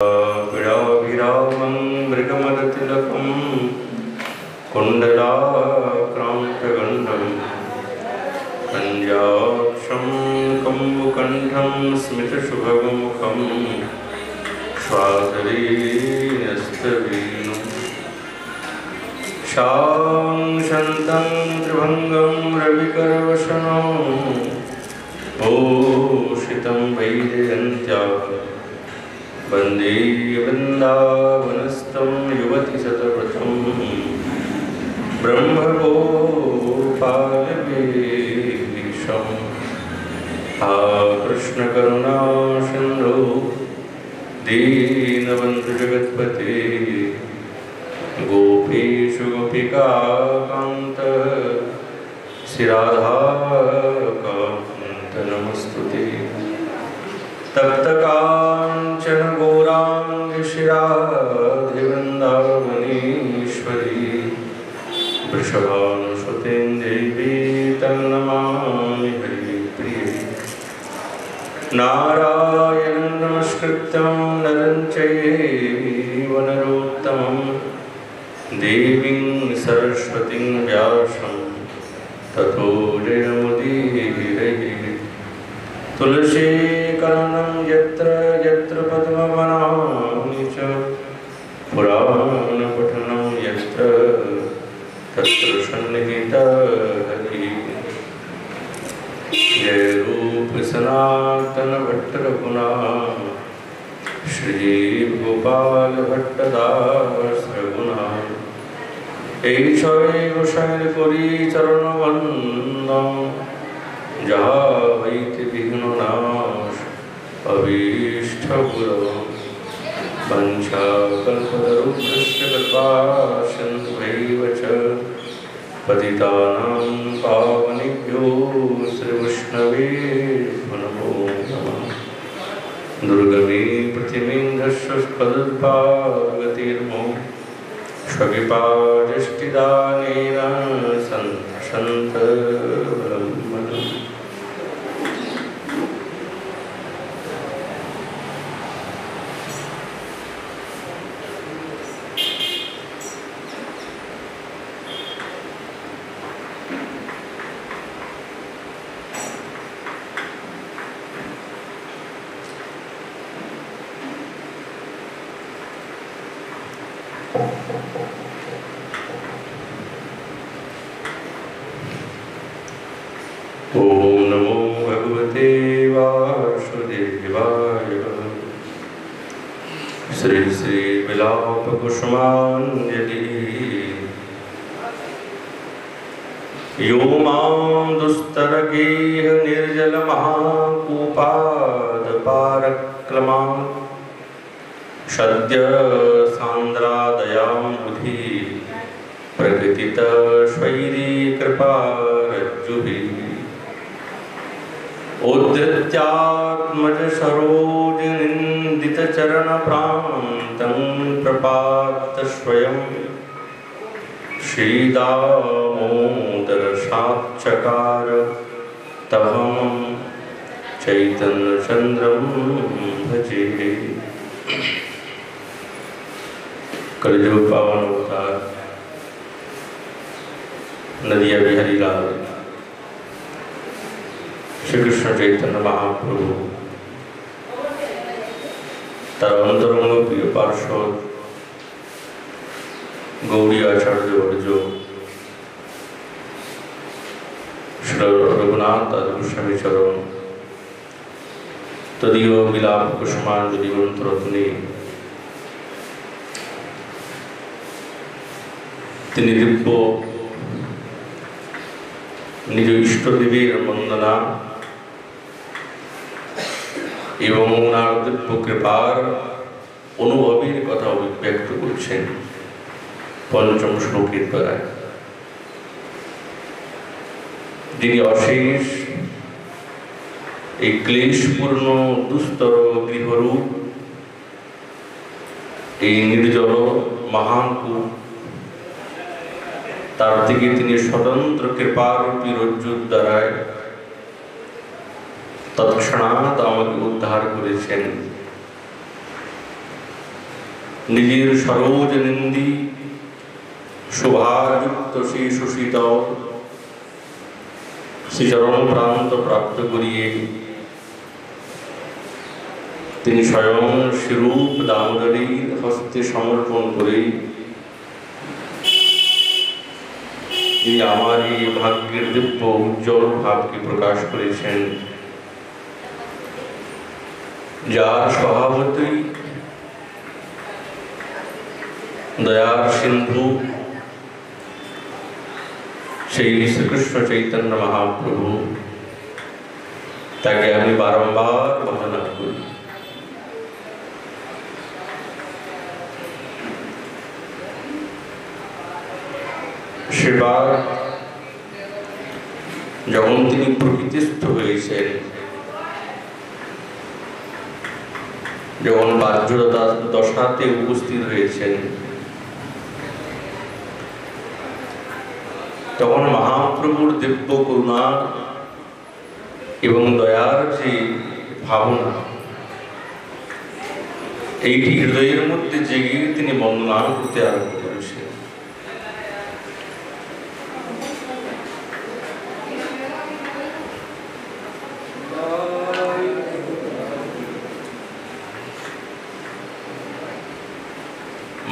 विरामं मृगमदतिलकं कुण्डलाक्रान्तगण्डं पञ्जाक्षं कम्बुकण्ठं स्मितशुभगमुखं श्वासरीनस्तवीनुं शान्तं त्रिभङ्गं रविकरवशनं भूषितं वैजयन्त्या वन्दे वृन्दावनस्थं युवतिशतव्रतं ब्रह्मगोपालवेशम् हा कृष्णकरुणासिन्धो दीनबन्धु जगत्पते गोपेषु गोपिकान्त श्रीराधाकान्त नमस्तुते तप्तकाञ्चन गौराङ्गी श्रीराधिवृन्दावनेश्वरी वृषभानुसुतें देवी तं नमामि हरिप्रिये नारायणं नमस्कृत्यं नरं चैव नरोत्तमं देवीं सरस्वतीं व्यासं ततो जयमुदीरये तुलसी कलनं यत्र यत्र पद्मवनानि च पुराणपठनं यत्र तत्र सन्निहितः हरिः जय रूप सनातन भट्ट रघुनाथ श्री गोपाल भट्टदास रघुनाथ ऐ शैलपुरी चरणवन्दं जहाँ वैति विघ्ननाश अभीष्टपुरं वंशाकल्पतरुभ्यश्च कृपासिन्धुभैव च पतितानां पावनेभ्यो श्रीवैष्णवे नमो नमः दुर्गमे प्रतिमेन्धस्वस्पदुत्पादगतिर्मो स्वविपादष्टिदानेन सन्तब्रह्मणम् ओम नमो भगवते वासुदेवाय श्री श्री विलाप कुसुमांजलि यो मां दुस्तरगेह निर्जल महाकूपाद पारक्लमात् सद्य सांद्रादयां बुधि प्रकृतित स्वैरी कृपारज्जुभिः उद्धृत्यात्मज सरोज निंदित चरण प्रांतं प्रपात स्वयं श्रीदामोदर साक्षकार तमं चैतन्य चंद्रं भजे कलियुग पावन अवतार नदिया बिहारी लाल श्री कृष्ण चैतन्य महाप्रभु तार अंतरंग प्रिय पार्षद गौड़ी आचार्य वर्ज श्री रघुनाथ आदि गोस्वामी चरण तदीय विलाप कुसुमांजलि मंत्र তিনি দিব্য নিজ ইষ্ট দেবীর বন্দনা এবং ওনার দিব্য কৃপার অনুভবের কথা অভিব্যক্ত করছেন পঞ্চম শ্লোকের দ্বারা। যিনি অশেষ এই ক্লেশপূর্ণ দুস্তর গৃহরূপ এই নির্জল মহাকূপ তার থেকে তিনি স্বতন্ত্র কৃপারূপী রজ্জুর দ্বারায় তৎক্ষণাৎ আমাকে উদ্ধার করেছেন। নিজের সরোজ নিন্দি শোভাযুক্ত সেই সুশীতল শ্রীচরণ প্রান্ত প্রাপ্ত করিয়ে তিনি স্বয়ং শ্রীরূপ দামোদরীর হস্তে সমর্পণ করে তিনি আমার এই ভাগ্যের দিব্য উজ্জ্বল ভাবকে প্রকাশ করেছেন, যার স্বভাবতই দয়ার সিন্ধু সেই শ্রীকৃষ্ণ চৈতন্য মহাপ্রভু, তাকে আমি বারংবার বন্দনা করি। সেবার যখন তিনি প্রকৃতিস্থ হয়েছেন, যখন বাহ্য দশাতে উপস্থিত হয়েছেন, তখন মহাপ্রভুর দিব্য করুণা এবং দয়ার যে ভাবনা, এইটি হৃদয়ের মধ্যে জেগে তিনি বন্দনা করতে আরম্ভ করেছেন।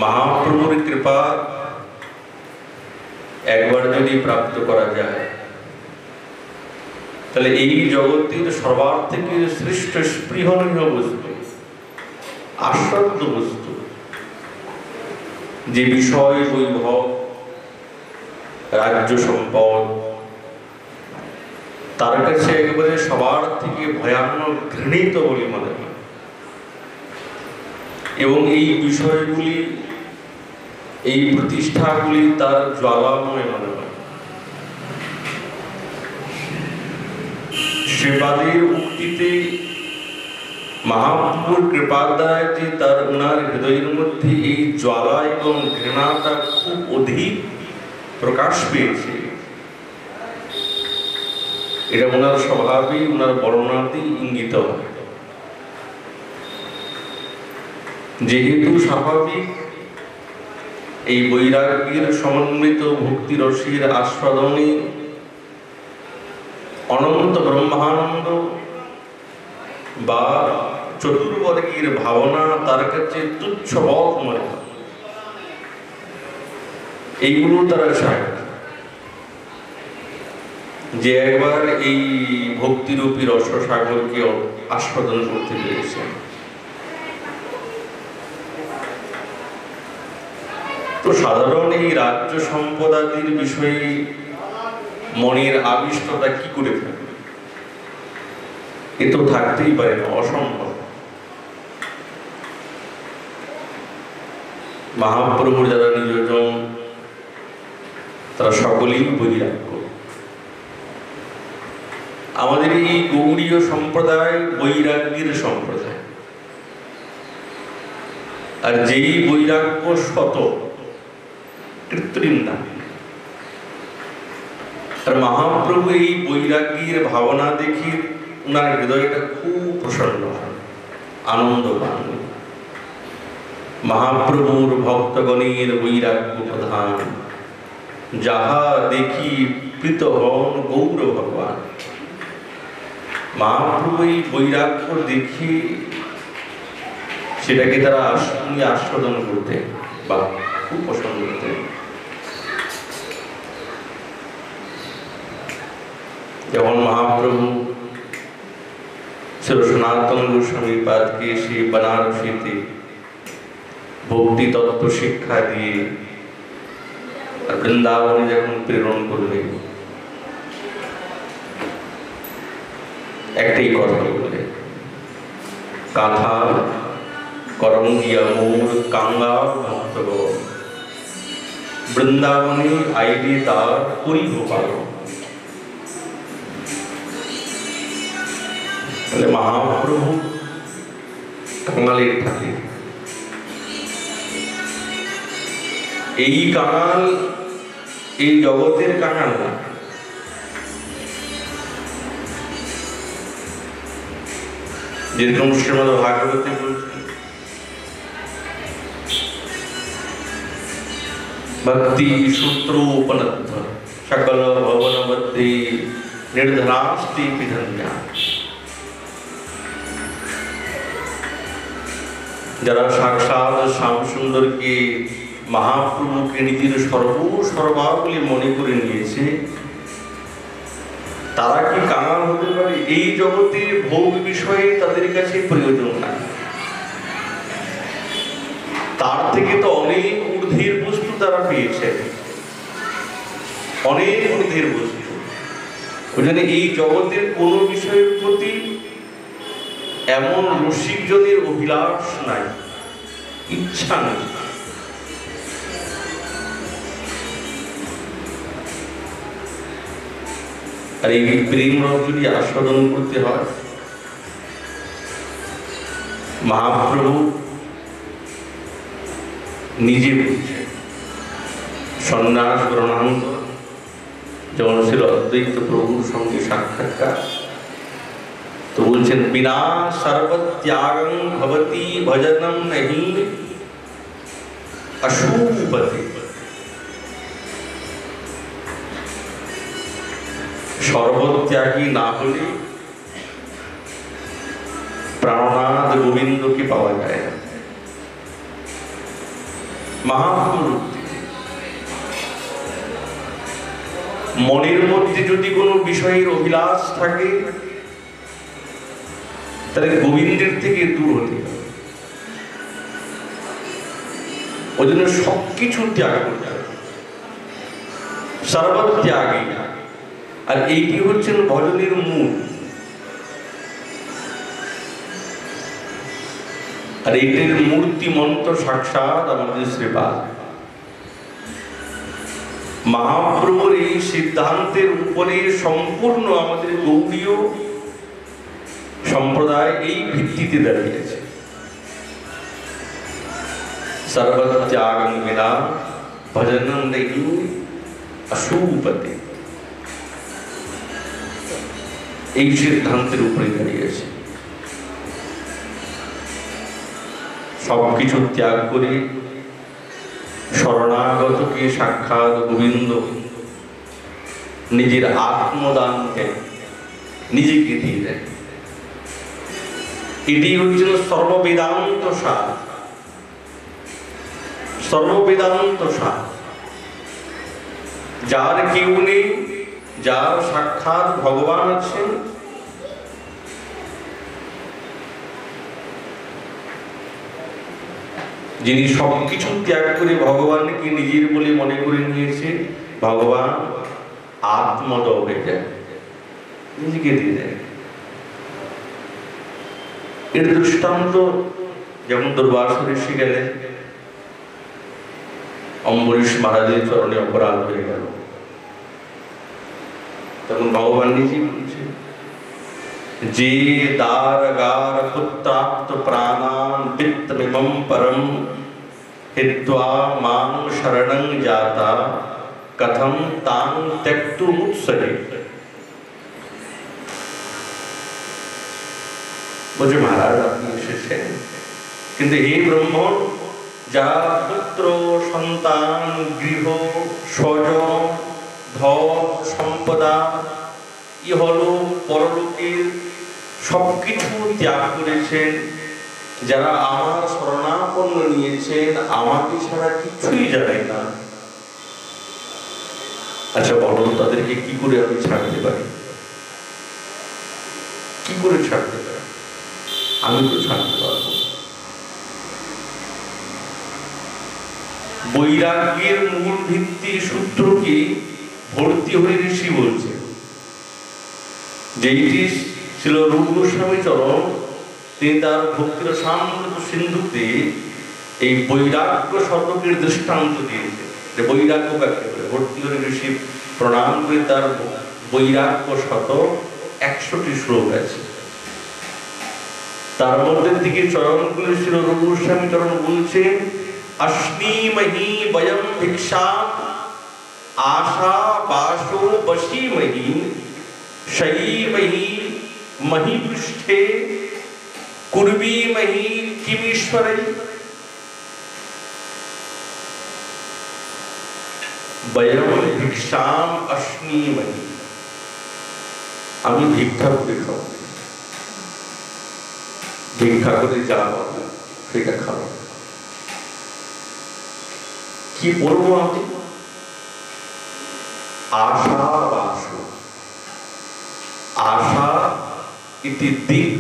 মহাপ্রভুর কৃপা একবার যদি প্রাপ্ত করা যায়, তাহলে এই জগতের সবার থেকে শ্রেষ্ঠ স্পৃহনীয় বস্তু, আস্বাদ্য বস্তু, যে বিষয় বৈভব, রাজ্য সম্পদ, তার কাছে একেবারে সবার থেকে ভয়ানক ঘৃণিত বলে মনে হয়। এবং এই বিষয়গুলি, এই প্রতিষ্ঠাগুলি তার জ্বালাময় মনে হয়। শ্রীপাদের উক্তিতে মহাপ্রভুর কৃপার দ্বারা যে তার ওনার হৃদয়ের মধ্যে এই জ্বালা এবং ঘৃণাটা খুব অধিক প্রকাশ পেয়েছে, এটা ওনার স্বভাবেই, ওনার বর্ণনাতেই ইঙ্গিত হয়। যেহেতু স্বাভাবিক এই বৈরাগ্যের সমন্বিত ভক্তি রসের আস্বাদনে অনন্ত ব্রহ্মানন্দ বা চতুর্বর্গের ভাবনা তার কাছে তুচ্ছ বধ মনে হয়। এইগুলো তারা চায় যে একবার এই ভক্তিরূপী রসসাগরকে আস্বাদন করতে পেরেছে। তো সাধারণ এই রাজ্য সম্পদাদির বিষয়ে মনের আবিষ্টতা কি করে থাকবে? এ তো থাকতেই পারে না, অসম্ভব। মহাপ্রভুর যারা নিজজন, তারা সকলেই বৈরাগ্য। আমাদের এই গৌড়ীয় সম্প্রদায় বৈরাগ্যের সম্প্রদায়, আর যেই বৈরাগ্য শত, কৃত্রিম না। আর মহাপ্রভু এই বৈরাগ্যের ভাবনা দেখি ওনার হৃদয়টা খুব প্রসন্ন হয়, আনন্দ পান। মহাপ্রভুর ভক্তগণের বৈরাগ্য প্রধান, যাহা দেখি প্রীত হন গৌর ভগবান। মহাপ্রভু এই বৈরাগ্য দেখি সেটাকে তারা আস্বাদন করতে বা খুব পছন্দ করতে। যেমন মহাপ্রভু শ্রী সনাতন গোস্বামী পাদকে সেই বানারসিতে ভক্তি তত্ত্ব শিক্ষা দিয়ে আর বৃন্দাবনে যখন প্রেরণ করবে, একটাই কথা বলে, কাঁথা করঙ্গিয়া মোর কাঙ্গাল ভক্তগণ, বৃন্দাবনে আইলে তার করিব পালন। তাহলে মহাপ্রভু কাঙালের থাকে। এই কাঙাল এই জগতের কাঙাল না, যেরকম শ্রীমদ্ ভাগবতে বলছেন भक्ति सूत्रोपलब्ध सकल भवन बद्धि निर्धरास्ति धन्या। যারা সাক্ষাৎ শ্যাম সুন্দরকে মহাপ্রভুকে নিজের সর্বসর্বা বলে মনে করে নিয়েছে, তারা কি কাঙাল হতে পারে? এই জগতের ভোগ বিষয়ে তাদের কাছে প্রয়োজন নাই, তার থেকে তো অনেক ঊর্ধ্বের বস্তু তারা পেয়েছে, অনেক ঊর্ধ্বের বস্তু। ওই জন্য এই জগতের কোন বিষয়ের প্রতি এমন রসিকজনের অভিলাষ নাই, ইচ্ছা নাই। আর এই প্রেম রস যদি আস্বাদন করতে হয়, মহাপ্রভু নিজে বলছে, সন্ন্যাস গ্রহণান্ত যেমন ছিল অদ্বৈত প্রভুর সঙ্গে সাক্ষাৎকার, তো বলছেন বিনা সর্বত্যাগং ভবতি ভজনম নহি অশুভতে। সর্বত্যাগী না হলে প্রাণনাথ গোবিন্দকে পাওয়া যায় না। মহাপ্রভু মনের মধ্যে যদি কোনো বিষয়ের অভিলাষ থাকে, তাহলে গোবিন্দের থেকে দূর হতে হবে। ওই জন্য সবকিছু ত্যাগ করতে হবে, সর্বত্যাগী। আর এইটি হচ্ছেন ভজনের মূল। আর এইটির মূর্তি মন্ত্র সাক্ষাৎ আমাদের শ্রীপাদ। মহাপ্রভুর এই সিদ্ধান্তের উপরে সম্পূর্ণ আমাদের গৌড়ীয় সম্প্রদায় এই ভিত্তিতে দাঁড়িয়েছে। সর্বত্যাগং বিনা ভজনম নহি অশুভতে, এই সিদ্ধান্তের উপরে দাঁড়িয়েছে। সবকিছু ত্যাগ করে শরণাগতকে সাক্ষাৎ গোবিন্দ নিজের আত্মদান দেয়, নিজেকে দিয়ে দেয়। এটি হচ্ছিল সর্ববেদান্ত সার, সর্ববেদান্ত সার। যার কেউ নেই, যার সাক্ষাৎ ভগবান আছেন, যিনি সবকিছু ত্যাগ করে ভগবানকে নিজের বলে মনে করে নিয়েছে, ভগবান আত্মদ হয়ে যায়, নিজেকে দিয়ে দেয়। এর দৃষ্টান্ত যেমন দুর্বাসা ঋষি গেলেন, অম্বরীশ মহারাজের চরণে অপরাধ হয়ে গেল, তখন ভগবান নিজেই বলছে, যে দারগার পুত্রাপ্ত প্রাণান বিত্তমিমম পরম হিত্বা মাং শরণং জাতা কথম তাং ত্যক্তুমুৎসহে। বলছে মহারাজ আপনি এসেছেন, কিন্তু হে ব্রাহ্মণ, যারা পুত্র সন্তান গৃহ স্বজন ধন সম্পদা ইহলোক পরলোকের সবকিছু ত্যাগ করেছেন, যারা আমার শরণাপন্ন নিয়েছেন, আমাকে ছাড়া কিছুই জানেন না, আচ্ছা বলো তাদেরকে কি করে আমি ছাড়তে পারি? কি করে ছাড়তে পারি? আমি তো ছাড়তে পারবো। বৈরাগ্যের মূল ভিত্তি সূত্র কি? ভর্তৃহরি ঋষি বলছে, যেটি ছিল রূপ গোস্বামী চরণ, তিনি তার ভক্তির সামন্ত সিন্ধুতে এই বৈরাগ্য শতকের দৃষ্টান্ত দিয়েছে, যে বৈরাগ্য কাকে বলে। ভর্তৃহরি ঋষি প্রণাম করে তার বৈরাগ্য শতক 100টি শ্লোক আছে, তার মধ্যে থেকে চরণগুলি ছিল রূপ গোস্বামী চরণ বলছে, অশ্নীমহি বয়ম ভিক্ষা आशा बाशो बशीमहि शयीमहि महिपृष्ठे कुर्वीमहि किमीश्वरै। বয়ম ভিক্ষাম অশ্নীমহি, আমি ভিক্ষা করে খাবো, ভিক্ষা করে যা পাবো সেটা খাবো। কি বলবো আমি? আশা বাস, আশা ইতি দিক,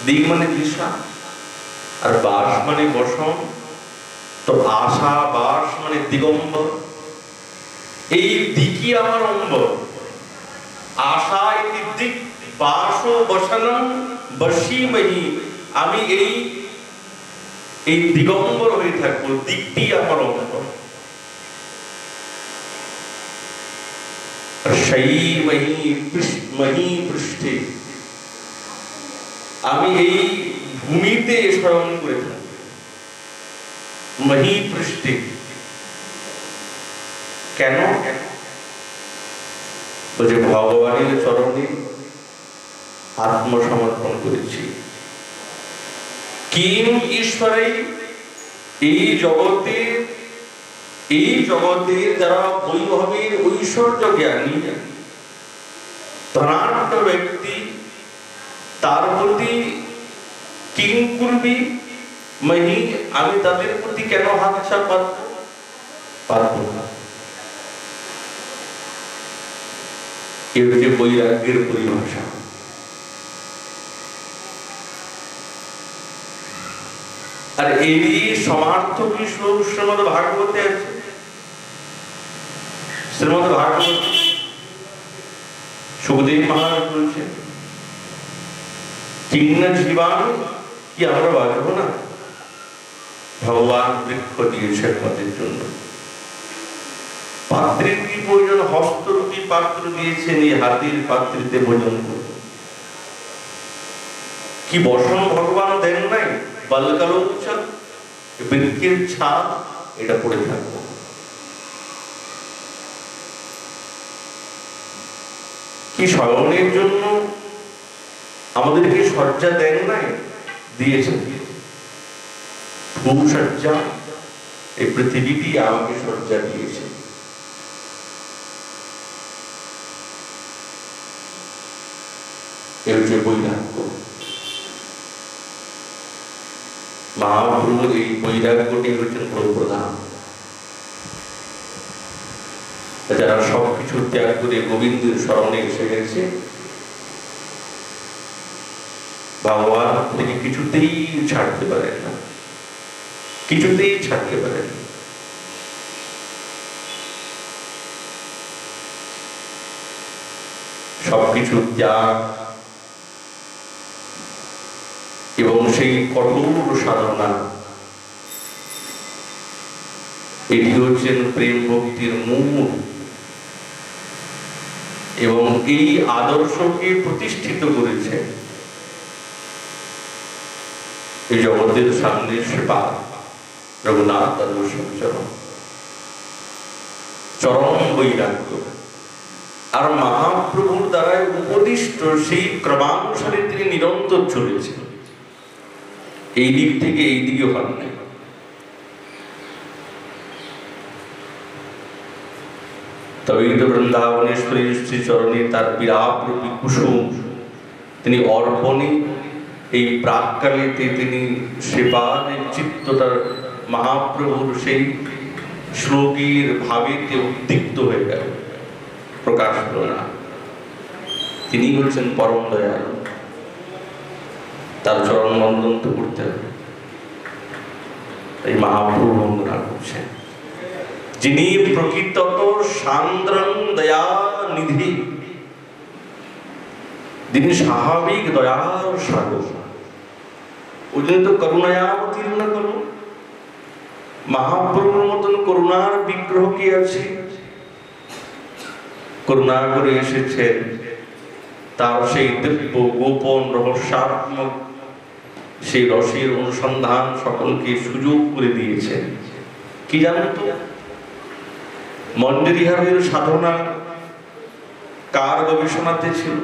দিক মানে দিশা, আর বাস মানে বসন। তো আশা বাস মানে দিগম্বর, এই দিকই আমার অম্বর। আশা ইতি দিক, বাসো বসনম বশীমহি, আমি এই দিগম্বর হয়ে থাকবো, দিকটি আমার অম্বর। মহি পৃষ্ঠে, আমি এই ভূমিতে শয়ন করে থাকি। মহি পৃষ্ঠে কেন? বলছে ভগবানের চরণে আত্মসমর্পণ করেছি। কিম ঈশ্বরে, এই জগতের যারা বৈভবের ঐশ্বর্য জ্ঞানী ধনাঢ্য ব্যক্তি, তার প্রতি কিং কুর্বি মহি, আমি তাদের প্রতি কেন হাত পারব না? এ হচ্ছে বৈরাগ্যের পরিভাষা। আর এরই সমার্থক শ্লোক শ্রীমদ্ ভাগবতে আছে। শ্রীমদ্ ভাগবত সুখদেব মহারাজ বলছেন, কিন্না জীবাণু, কি আমরা বাঁচব না? ভগবান বৃক্ষ দিয়েছে আমাদের জন্য। পাত্রের কি প্রয়োজন? হস্তরূপী পাত্র দিয়েছেন, এই হাতের পাত্রিতে ভোজন করব। কি বসন ভগবান দেন নাই? বালকালোচ্ছা, বৃক্ষের ছাপ, এটা পড়ে থাকবো। কি শয়নের জন্য আমাদেরকে শয্যা দেন নাই? দিয়েছেন। ভূসজ্জা, এই পৃথিবীটি আমাকে শয্যা দিয়েছে। এ হচ্ছে বৈরাগ্য। মহাপ্রভুর এই বৈরাগ্যটি হচ্ছেন প্রধান। যারা সবকিছু ত্যাগ করে গোবিন্দের শরণে এসে গেছে, ভগবান থেকে কিছুতেই ছাড়তে পারেন না, কিছুতেই ছাড়তে পারেন না। সবকিছু ত্যাগ এবং সেই কঠোর সাধনা, এটি হচ্ছেন প্রেম ভক্তির মূল। এবং এই আদর্শকে প্রতিষ্ঠিত করেছে এই জগতের সামনে সেবা রঘুনাথ চরণ, চরম বৈরাগ্য। আর মহাপ্রভুর দ্বারা উপদিষ্ট সেই ক্রমানুসারে তিনি নিরন্তর চলেছেন। এই দিক থেকে এই দিকে হন নাই। তবে বৃন্দাবনেশ্বরী শ্রী চরণে তার বিরাট রূপী কুসুম তিনি অর্পণে, এই প্রাককালেতে তিনি সেবার চিত্তটার মহাপ্রভুর সেই শ্লোকীর ভাবেতে উদ্দীপ্ত হয়ে গেল, প্রকাশ হল না। তিনি হচ্ছেন পরম দয়ালু, তার চরণ বন্দন তো করতে হবে। এই মহাপ্রভু বন্দনা করছেন, যিনি প্রকৃতত সান্দ্রং দয়া নিধি, যিনি স্বাভাবিক দয়ার সাগর। ওই জন্য তো করুণায় অবতীর্ণ করুন। মহাপ্রভুর মতন করুণার বিগ্রহ কি আছে? করুণা করে এসেছেন, তার সেই দিব্য গোপন রহস্যাত্মক সেই রসের অনুসন্ধান সকলকে সুযোগ করে দিয়েছেন। কি জানেন তো, মন্দিরিহারের সাধনা কার গবেষণাতে ছিল?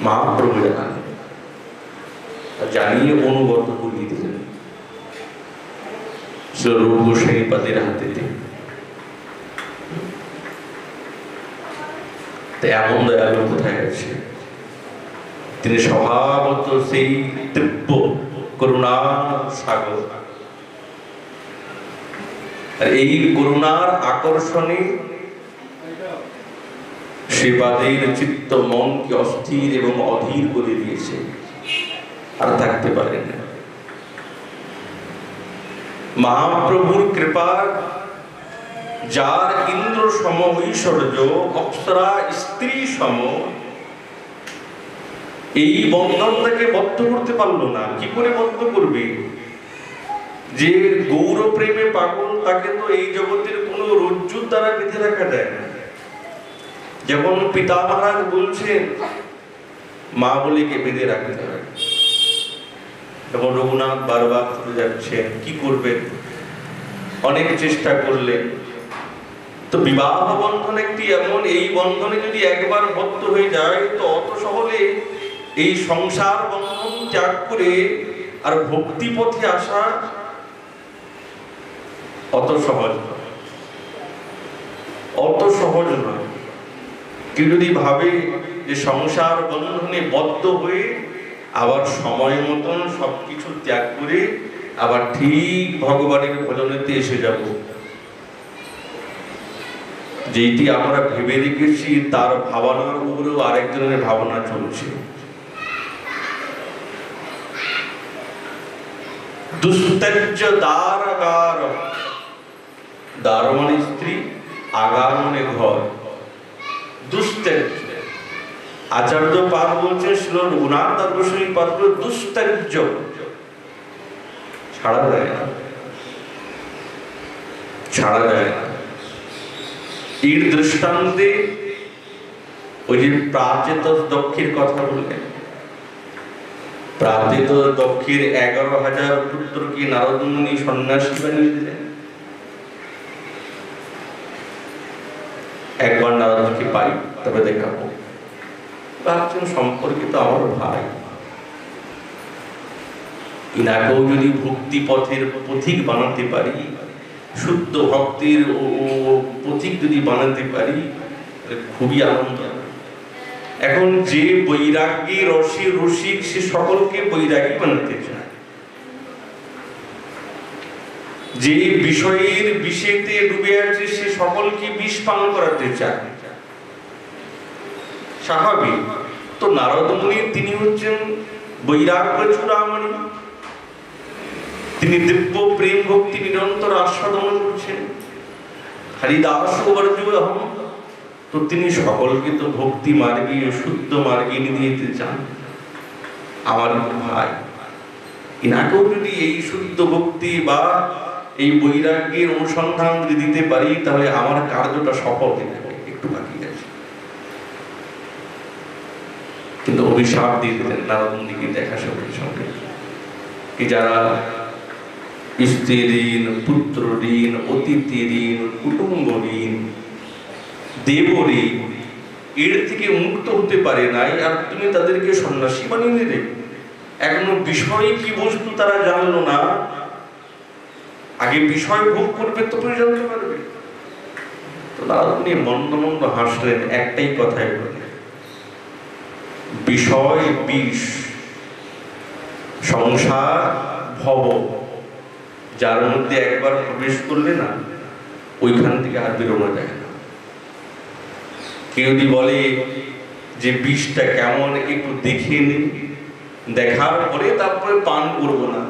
মহাপ্রভু জানান, জানিয়ে অনুগত করিয়ে দিলেন। রূপ গোস্বামীপাদের হাতেতে। এমন দয়ালু কোথায় আছে? তিনি স্বভাবত সেই তীব্র করুণার সাগর। এই করুণার আকর্ষণে সেবাদের চিত্ত মনকে অস্থির এবং অধীর করে দিয়েছে, আর থাকতে পারেন না। মহাপ্রভুর কৃপা, যার ইন্দ্র সম ঐশ্বর্য, অপ্সরা স্ত্রী সম, এই বন্ধনটাকে বদ্ধ করতে পারলো না। কি করে বদ্ধ করবে? যে গৌর প্রেমে পাগল, তাকে তো এই জগতের কোনো রজ্জুর দ্বারা বেঁধে রাখা যায় না। যেমন পিতা মহারাজ বলছেন মা বলিকে বেঁধে রাখতে হয়, এবং রঘুনাথ বারবার চলে যাচ্ছেন, কি করবেন? অনেক চেষ্টা করলেন। তো বিবাহ বন্ধন একটি এমন, এই বন্ধনে যদি একবার বদ্ধ হয়ে যায় তো অত সহজে এই সংসার বন্ধন ত্যাগ করে আর ভক্তি পথে আসা অত সহজ নয়, অত সহজ নয়। কেউ যদি ভাবে যে সংসার বন্ধনে বদ্ধ হয়ে আবার সময় মতন সবকিছু ত্যাগ করে আবার ঠিক ভগবানের ভজনেতে এসে যাব, যেটি আমরা ভেবে রেখেছি তার ভাবনার উপরেও আরেকজনের ভাবনা চলছে। দুস্তেজ্য দ্বার আগার, দ্বার মানে স্ত্রী, আগার মানে ঘর। দুস্তেজ্য, আচার্য পাদ বলছেন, শ্রী রঘুনাথ গোস্বামী পাদ দুস্তেজ্য, ছাড়া যায় না, ছাড়া যায় না। এর দৃষ্টান্তে ওই যে প্রাচেত দক্ষের কথা বললেন, প্রাচেত দক্ষের 11,000 পুত্রকে নারদ মুনি সন্ন্যাসী বানিয়ে দিলেন। একবার নারদকে পাই তবে দেখাবো, ভাবছেন সম্পর্কে তো আমার ভাই, ইনাকেও যদি ভক্তি পথের পথিক বানাতে পারি, শুদ্ধ ভক্তির পথিক যদি বানাতে পারি, খুবই আনন্দ। এখন যে বৈরাগ্যে রসে রসিক, সে সকলকে বৈরাগী বানাতে চায়। যে বিষয়ের বিষেতে ডুবে আছে, সে সকলকে বিষ পান করাতে চায়, স্বাভাবিক। তো নারদ মুনি তিনি হচ্ছেন বৈরাগ্য চূড়ামণি, তিনি দিব্য প্রেম ভক্তি নিরন্তর আস্বাদন করছেন। হরিদাস বর্জুহম, তো তিনি সকলকে তো ভক্তি মার্গে শুদ্ধ মার্গে নিয়ে যেতে চান। আমার ভাই, ইনাকেও যদি এই শুদ্ধ ভক্তি বা এই বৈরাগ্যের অনুসন্ধান যদি দিতে পারি, তাহলে আমার কার্যটা সফল হয়ে যাবে। একটু বাকি আছে। কিন্তু অভিশাপ দিয়ে দিলেন নারদ মুনিকে দেখা সঙ্গে সঙ্গে, কি যারা স্ত্রী ঋণ, পুত্র ঋণ, অতিথি ঋণ, কুটুম্ব ঋণ, দেব ঋণ, এর থেকে মুক্ত হতে পারে নাই, আর তুমি তাদেরকে সন্ন্যাসী বানিয়ে দিলে। এখনো বিষয় কি বস্তু তারা জানলো না, আগে বিষয় ভোগ করবে তবে জানতে পারবে। তো নারদ মন্দ মন্দ হাসলেন, একটাই কথাই বললেন, বিষয় বিষ, সংসার ভব, যার মধ্যে একবার প্রবেশ করলে না, ওইখান থেকে আর বেরোনো যায় না। কেউ যদি বলে যে বিষটা কেমন একটু দেখে নিই, দেখার পরে তারপরে পান করবো না,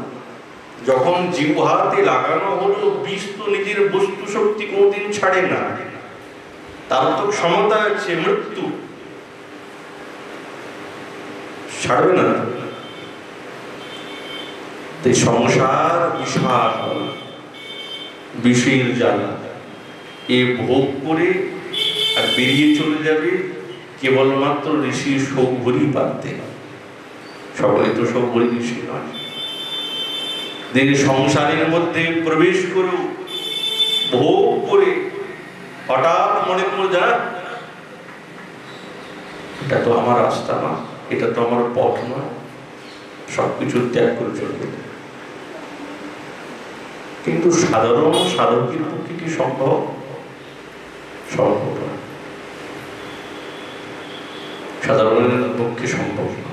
যখন জিহ্বাতে লাগানো হলো বিষ তো নিজের বস্তু শক্তি কোনদিন ছাড়ে না, তার তো ক্ষমতা আছে, মৃত্যু ছাড়বে না। তাই সংসার বিশাল বিষের জ্বালা, এ ভোগ করে আর বেরিয়ে চলে যাবে কেবলমাত্র ঋষির সৌভরি পারতে। সকলে তো সৌভরি ঋষি নয়। যিনি সংসারের মধ্যে প্রবেশ করে ভোগ করে হঠাৎ মনে করে যায় এটা তো আমার রাস্তা না, এটা তো আমার পথ নয়, সবকিছু ত্যাগ করে চলে গেল। কিন্তু সাধারণ সাধকের পক্ষে কি সম্ভব? সম্ভব না, সাধারণের পক্ষে সম্ভব না।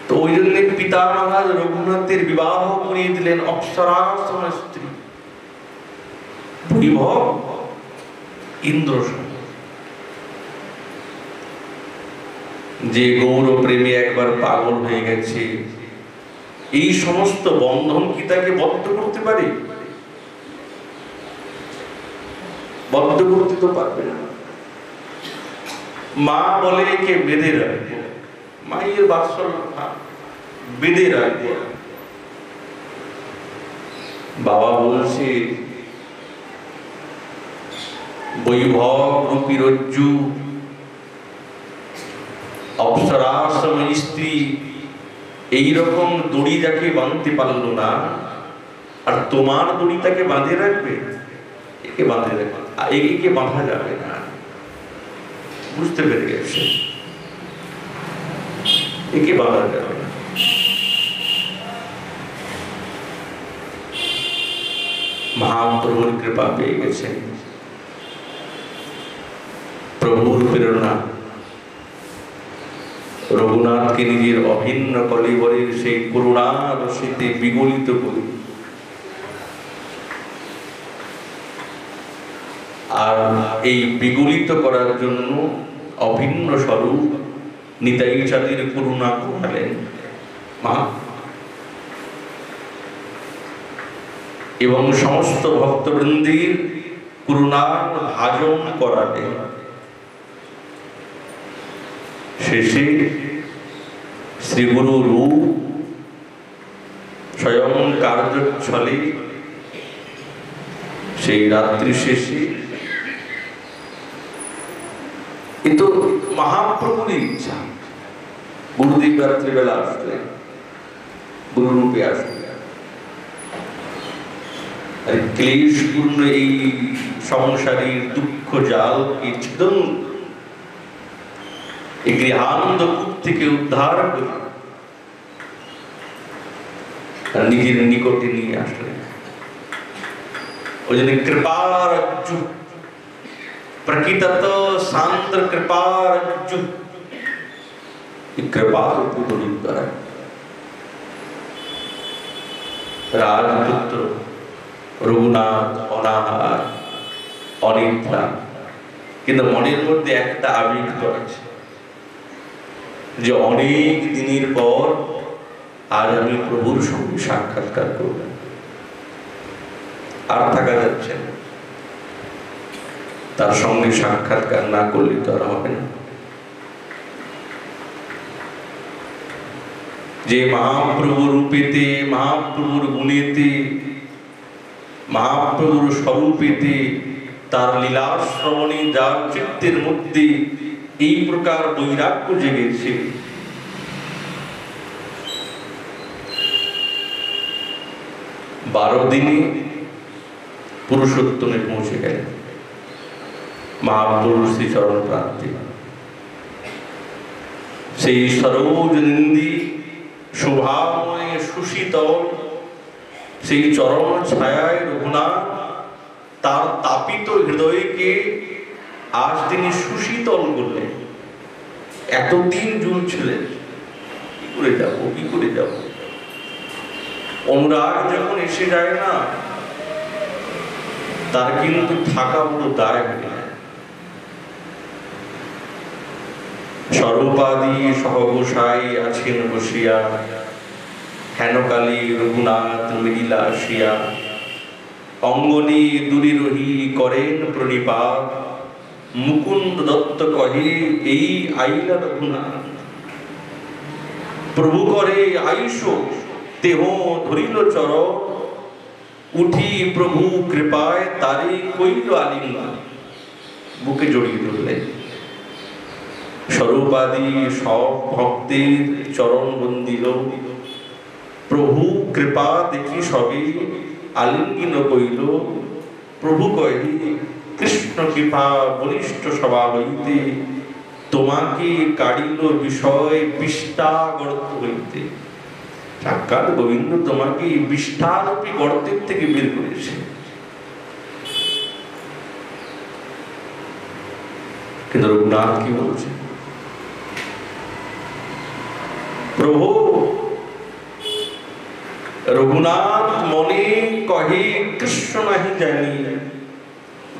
তো ওই জন্য পিতা মহারাজ রঘুনাথের বিবাহ করিয়ে দিলেন অপ্সরার স্ত্রী বৈভব ইন্দ্র, যে গৌর প্রেমে একবার পাগল হয়ে গেছে। এই সমস্ত বন্ধন কি তাকে বদ্ধ করতে পারে? বদ্ধ করতে তো পারবে না। মা বলে কে বেঁধে রাখবো, মায়ের বাৎসল্য বেঁধে রাখবো। বাবা বলছে বৈভব রূপী রজ্জু অপ্সরাসম স্ত্রী এইরকম দড়ি যাকে বাঁধতে পারলো না, আর তোমার দড়ি তাকে বাঁধে রাখবে? একে বাঁধে রাখবে, একে বাঁধা যাবে না। বুঝতে পেরে গেছে, একে বাঁধা যাবে না। মহাপ্রভুর কৃপা পেয়ে গেছেন, প্রভুর প্রেরণা। রঘুনাথকে নিজের অভিন্ন কলেবরের সেই করুণা রসিতে বিগলিত করি, আর এই বিগলিত করার জন্য অভিন্ন স্বরূপ নিতাই চাঁদের করুণা করালেন মা, এবং সমস্ত ভক্তবৃন্দের করুণার ভাজন করালেন। শেষে শ্রীগুরু রূপ স্বয়ং কার্যচ্ছলে সেই রাত্রি শেষে, এ তো মহাপ্রভুর ইচ্ছা। গুরুদেব রাত্রিবেলা আসলেন, গুরুরূপে আসলেন, আর ক্লেশপূর্ণ এই সংসারের দুঃখ জালকে ছেদন, এই গৃহানন্দ কূপ থেকে উদ্ধার করে নিজের নিকটে নিয়ে আসলেন। ওই জন্য কৃপারজ্জু, প্রকৃতত সান্দ্র কৃপারজ্জু, কৃপার দ্বারা রাজপুত্র রঘুনাথ অনাহার অনিদ্রা, কিন্তু মনের মধ্যে একটা আবেগ আছে যে অনেক দিনের পর আজ আমি প্রভুর সঙ্গে সাক্ষাৎকার করব, আর থাকা যাচ্ছে না। তার সঙ্গে সাক্ষাৎকার না করলে তো আর হবে না। যে মহাপ্রভু রূপেতে, মহাপ্রভুর গুণেতে, মহাপ্রভুর স্বরূপেতে, তার লীলা শ্রবণে যার চিত্তের মধ্যে এই প্রকার বৈরাগ্য জেগেছে, বারো দিনে পুরুষোত্তমে পৌঁছে গেলেন মহাপ্রভুর শ্রীচরণ প্রান্তে। সেই সরোজনিন্দি শোভাময় সুশীতল সেই চরণ ছায়ায় রঘুনাথ তার তাপিত হৃদয়কে আজ তিনি সুশীতল করলেন। এতদিন ঝুলছিলেন, কি করে যাব, কি করে যাব। অনুরাগ যখন এসে যায় না, তার কিন্তু থাকা বড় দায় হয়ে যায়। সর্বপাদি সহগোসাই আছেন বসিয়া, হেনকালী রঘুনাথ মিলিলা আসিয়া, অঙ্গনে দূরে রহি করেন প্রণিপাত, মুকুন্দ দত্ত কহে এই আইলা রঘুনাথ। প্রভু করে আয়ুষ দেহ ধরিল চর, উঠি প্রভু কৃপায় তারে কইল আলিঙ্গন, বুকে জড়িয়ে ধরলেন। স্বরূপাদি সব ভক্তের চরণ বন্দিল, প্রভু কৃপা দেখি সবে আলিঙ্গন কইল। প্রভু কহে কৃষ্ণ কৃপা বলিষ্ঠ সভা হইতে, তোমাকে কাড়িল বিষয় বিষ্টা গর্ত হইতে। সাক্ষাৎ গোবিন্দ তোমাকে এই বিষ্ঠারূপী গর্তের থেকে বের করেছে। কিন্তু রঘুনাথ কি বলছে, প্রভু রঘুনাথ মনে কহে কৃষ্ণ নাহি জানি,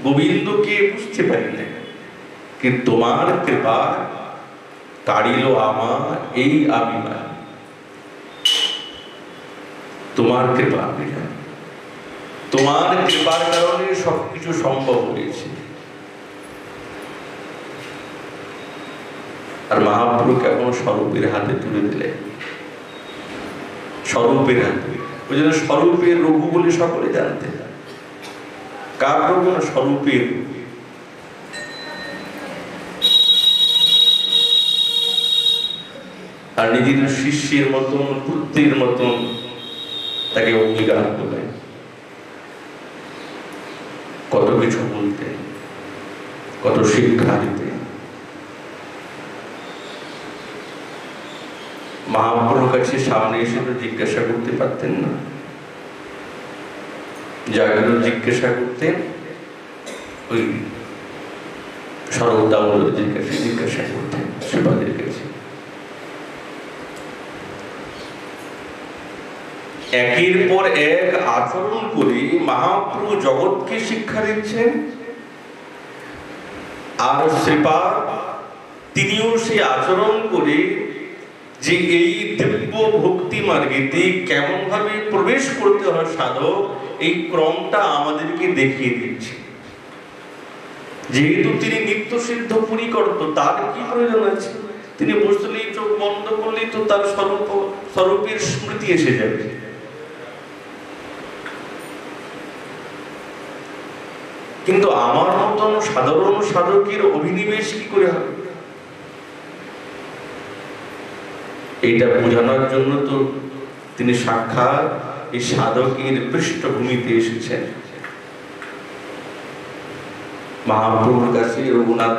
গোবিন্দকে বুঝতে পারি না, কিন্তু তোমার কৃপা তাড়িল আমার এই অভিমান। তোমার কৃপা আমি জানি, তোমার কৃপার কারণে সবকিছু সম্ভব হয়েছে। আর মহাপ্রভু কেমন স্বরূপের হাতে তুলে দিলেন, স্বরূপের হাতে। ওই জন্য স্বরূপের রঘু বলে সকলে জানতে, কার রঘু না, স্বরূপের। আর নিজের শিষ্যের মতন, পুত্রের মতন তাকে অঙ্গীকার করলেন, কত কিছু বলতেন, কত শিক্ষা দিতেন। মহাপ্রভুর কাছে সামনে এসে তো জিজ্ঞাসা করতে পারতেন না, যাগুলো জিজ্ঞাসা করতেন ওই সরল দামোদর জিজ্ঞাসা করতেন সেবাদের কাছে। একের পর এক আচরণ করে মহাপ্রভু জগৎকে শিক্ষা দিচ্ছেন, আর শ্রীপা তিনিও সেই আচরণ করে যে এই দিব্য ভক্তি মার্গেতে কেমন ভাবে প্রবেশ করতে হয় সাধক, এই ক্রমটা আমাদেরকে দেখিয়ে দিচ্ছে। যেহেতু তিনি নিত্য সিদ্ধ পরিকর্ত, তার কি প্রয়োজন আছে? তিনি বসলেই, চোখ বন্ধ করলেই তো তার স্বরূপের স্মৃতি এসে যাবে। কিন্তু আমার মতন সাধারণ সাধকের অভিনিবেশ কি করে হবে? এটা বোঝানোর জন্য তো তিনি সাক্ষাৎ এই সাধকের পৃষ্ঠভূমিতে এসেছেন। মহাপ্রভুর কাছে রঘুনাথ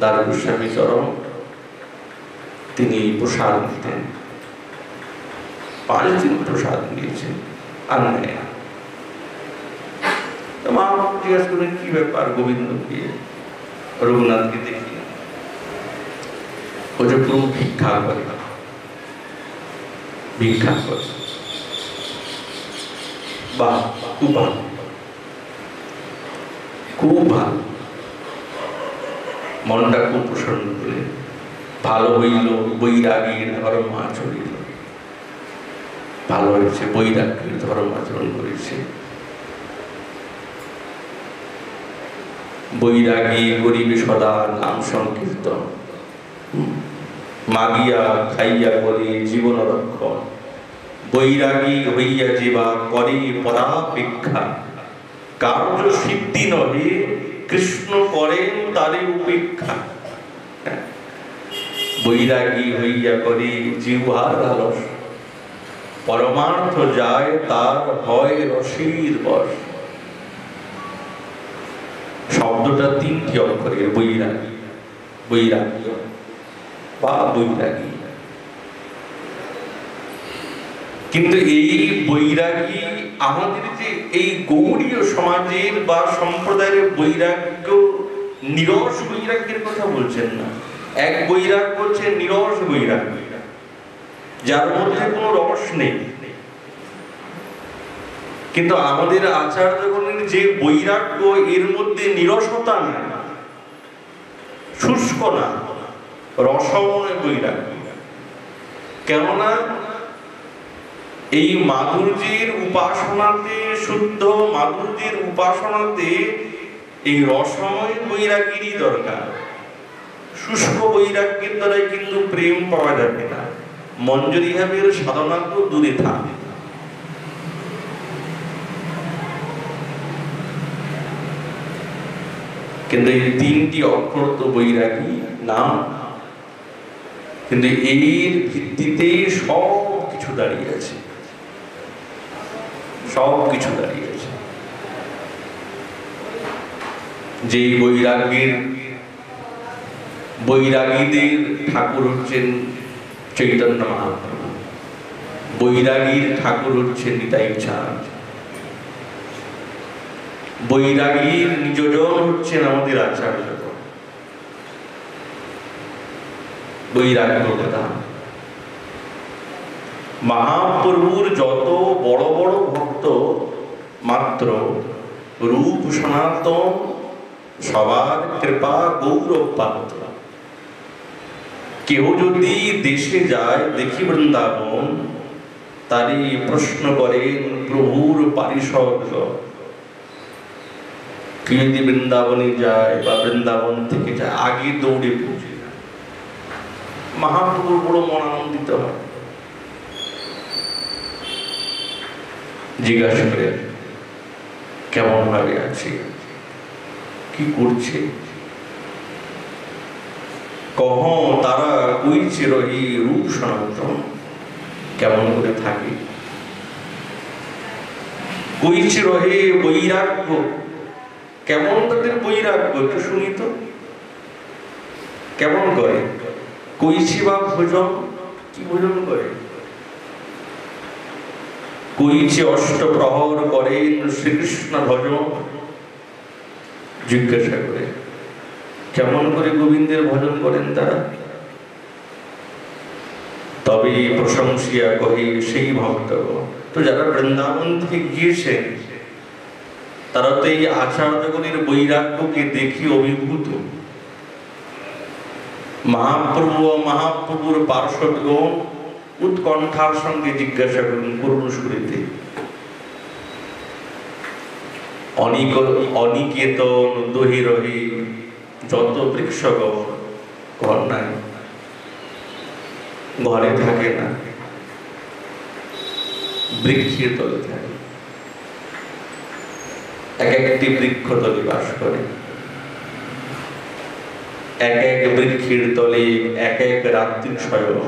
দাস গোস্বামী চরণ তিনি প্রসাদ দিতেন, 5 দিন প্রসাদ দিয়েছেন, আর নেয় না। মহাপ্রভু জিজ্ঞাসা করেন, কি ব্যাপার গোবিন্দকে, রঘুনাথকে দেখি ও যে প্রভু ভিক্ষা করে, ভিক্ষা করে। বাহ, খুব ভালো, খুব ভালো, মনটা খুব প্রসন্ন করে। ভালো হইল বৈরাগীর ধর্ম আচরিল, ভালো হয়েছে, বৈরাগীর ধর্ম আচরণ করেছে। বৈরাগী গরিবে সদা নাম সংকীর্তন, মাগিয়া খাইয়া করে জীবন রক্ষণ, বৈরাগী হইয়া যেবা করে পরাপেক্ষা, কার্য সিদ্ধি নহে কৃষ্ণ করেন তারে উপেক্ষা। বৈরাগী হইয়া করে জিহ্বার আলস, পরমার্থ যায় তার হয় রসের বশ। শব্দটা 3টি অক্ষরের, বৈরাগী, বৈরাগ্য বা বৈরাগী। কিন্তু এই বৈরাগী আমাদের যে এই গৌড়ীয় সমাজের বা সম্প্রদায়ের বৈরাগ্য, নিরস বৈরাগ্যের কথা বলছেন না। এক বৈরাগ বলছে নিরস বৈরাগ্য, যার মধ্যে কোনো রস নেই। কিন্তু আমাদের আচার্যগণের যে বৈরাগ্য, এর মধ্যে নিরসতা নাই, শুষ্ক না, রসময় বৈরাগ্য। কেননা এই মাধুর্যের উপাসনাতে, শুদ্ধ মাধুর্যের উপাসনাতে এই রসময় বৈরাগ্যেরই দরকার। শুষ্ক বৈরাগ্যের দ্বারাই কিন্তু প্রেম পাওয়া যাবে না, মঞ্জরি ভাবের সাধনা তো দূরে থাকে। কিন্তু এই 3টি অক্ষর তো বৈরাগী নাম, কিন্তু এর ভিত্তিতে সব কিছু দাঁড়িয়ে আছে, সব কিছু দাঁড়িয়ে আছে। যে বৈরাগীদের ঠাকুর হচ্ছেন চৈতন্য মহাপ্রভু, বৈরাগীর ঠাকুর হচ্ছেন নিতাই চাঁদ, বৈরাগীর নিজজন হচ্ছেন আমাদের আচার্য। বৈরাগ্য কথা মহাপ্রভুর যত বড় বড় ভক্ত মাত্র রূপ সনাতন সবার কৃপা গৌরব পাত্র। কেউ যদি দেশে যায় দেখি বৃন্দাবন, তারই প্রশ্ন করেন প্রভুর পারিষদ। কেউ যদি বৃন্দাবনে যায় বা বৃন্দাবন থেকে যায়, আগে দৌড়ে পৌঁছে যায়। মহাপ্রভুর বড় মন আনন্দিত হয়। জিজ্ঞাসা করে কেমন ভাবে আছে, কি করছে, কহ তারা কইছে রহি রূপ সনাতন, কেমন করে থাকে, কইছে রহে বৈরাগ্য, কেমন তাদের বৈরাগ্য একটু শুনি তো, কেমন করে, কইছি বা ভোজন, কি ভোজন করে, কইছে অষ্টপ্রহর করেন শ্রীকৃষ্ণ ভজন। জিজ্ঞাসা করে কেমন করে গোবিন্দের ভজন করেন তারা, তবে প্রশংসিয়া কহে সেই ভক্ত। তো যারা বৃন্দাবন থেকে গিয়েছেন তারা তো এই আচার্যগণের বৈরাগ্যকে দেখি অভিভূত। মহাপ্রভু ও মহাপ্রভুর পার্শ্বদগণ উৎকণ্ঠার সঙ্গে জিজ্ঞাসা করুন করুণ সুরেতে, অনিকেতন দহি রহি যত বৃক্ষগণ, ঘর নাই, ঘরে থাকে না, বৃক্ষের তলে থাকে, এক একটি বৃক্ষ তলে বাস করে, এক এক বৃক্ষের তলে এক এক রাত্রি শয়ন।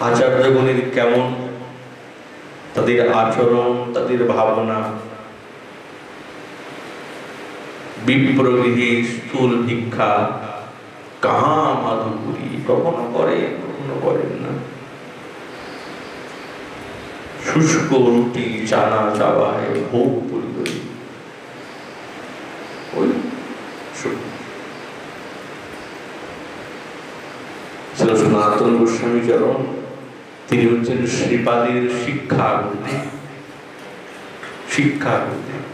আচার্যগণের কেমন তাদের আচরণ, তাদের ভাবনা, বিপ্রগৃহে স্থূল ভিক্ষা কাহা মাধুপুরী, কখনো করেন কখনো করেন না, শুষ্ক রুটি চানা চাওয়ায় ভোগ পরিগরি। ওই সনাতন গোস্বামী চরণ তিনি হচ্ছেন শ্রীপাদের শিক্ষা গুরুদেব, শিক্ষা গুরুদেব।